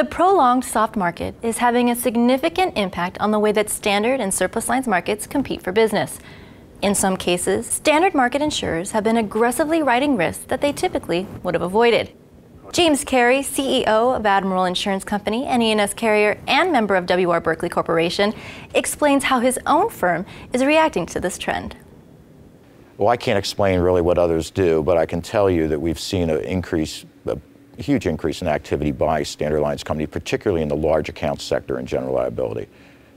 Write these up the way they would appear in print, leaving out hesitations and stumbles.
The prolonged soft market is having a significant impact on the way that standard and surplus lines markets compete for business. In some cases, standard market insurers have been aggressively writing risks that they typically would have avoided. James Carey, CEO of Admiral Insurance Company, an E&S carrier and member of W.R. Berkley Corporation, explains how his own firm is reacting to this trend. Well, I can't explain really what others do, but I can tell you that we've seen a huge increase in activity by standard lines company, particularly in the large account sector and general liability.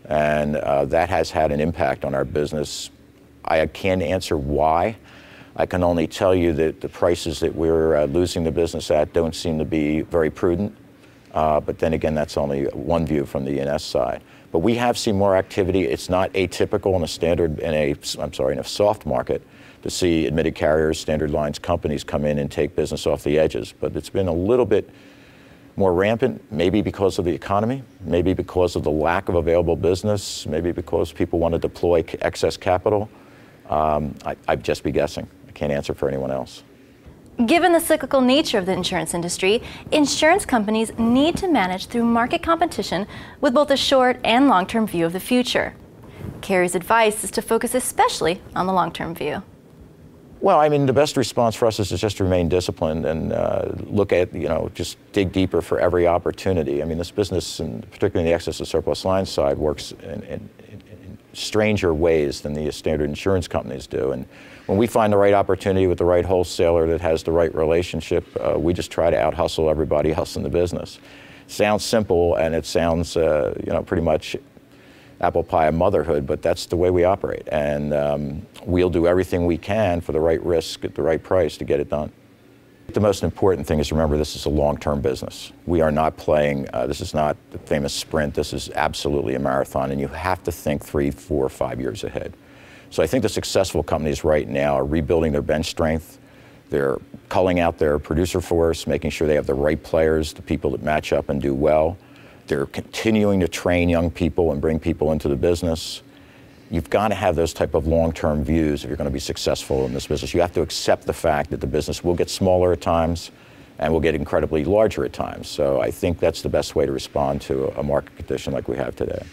And that has had an impact on our business. I can't answer why. I can only tell you that the prices that we're losing the business at don't seem to be very prudent. But then again, that's only one view from the E&S side. But we have seen more activity. It's not atypical in a soft market to see admitted carriers, standard lines companies come in and take business off the edges. But it's been a little bit more rampant, maybe because of the economy, maybe because of the lack of available business, maybe because people want to deploy excess capital. I'd just be guessing. I can't answer for anyone else. Given the cyclical nature of the insurance industry, insurance companies need to manage through market competition with both a short and long-term view of the future. Carey's advice is to focus especially on the long-term view. Well, I mean, the best response for us is to just remain disciplined and look at, just dig deeper for every opportunity. I mean, this business, and particularly in the excess and surplus lines side, works in stranger ways than the standard insurance companies do. And when we find the right opportunity with the right wholesaler that has the right relationship, we just try to out-hustle everybody else in the business. Sounds simple, and it sounds, pretty much apple pie of motherhood, but that's the way we operate. And we'll do everything we can for the right risk at the right price to get it done. The most important thing is to remember this is a long-term business. We are not playing, this is not the famous sprint, this is absolutely a marathon, and you have to think 3, 4, 5 years ahead. So I think the successful companies right now are rebuilding their bench strength. They're culling out their producer force, making sure they have the right players, the people that match up and do well. They're continuing to train young people and bring people into the business. You've got to have those type of long-term views if you're going to be successful in this business. You have to accept the fact that the business will get smaller at times and will get incredibly larger at times. So I think that's the best way to respond to a market condition like we have today.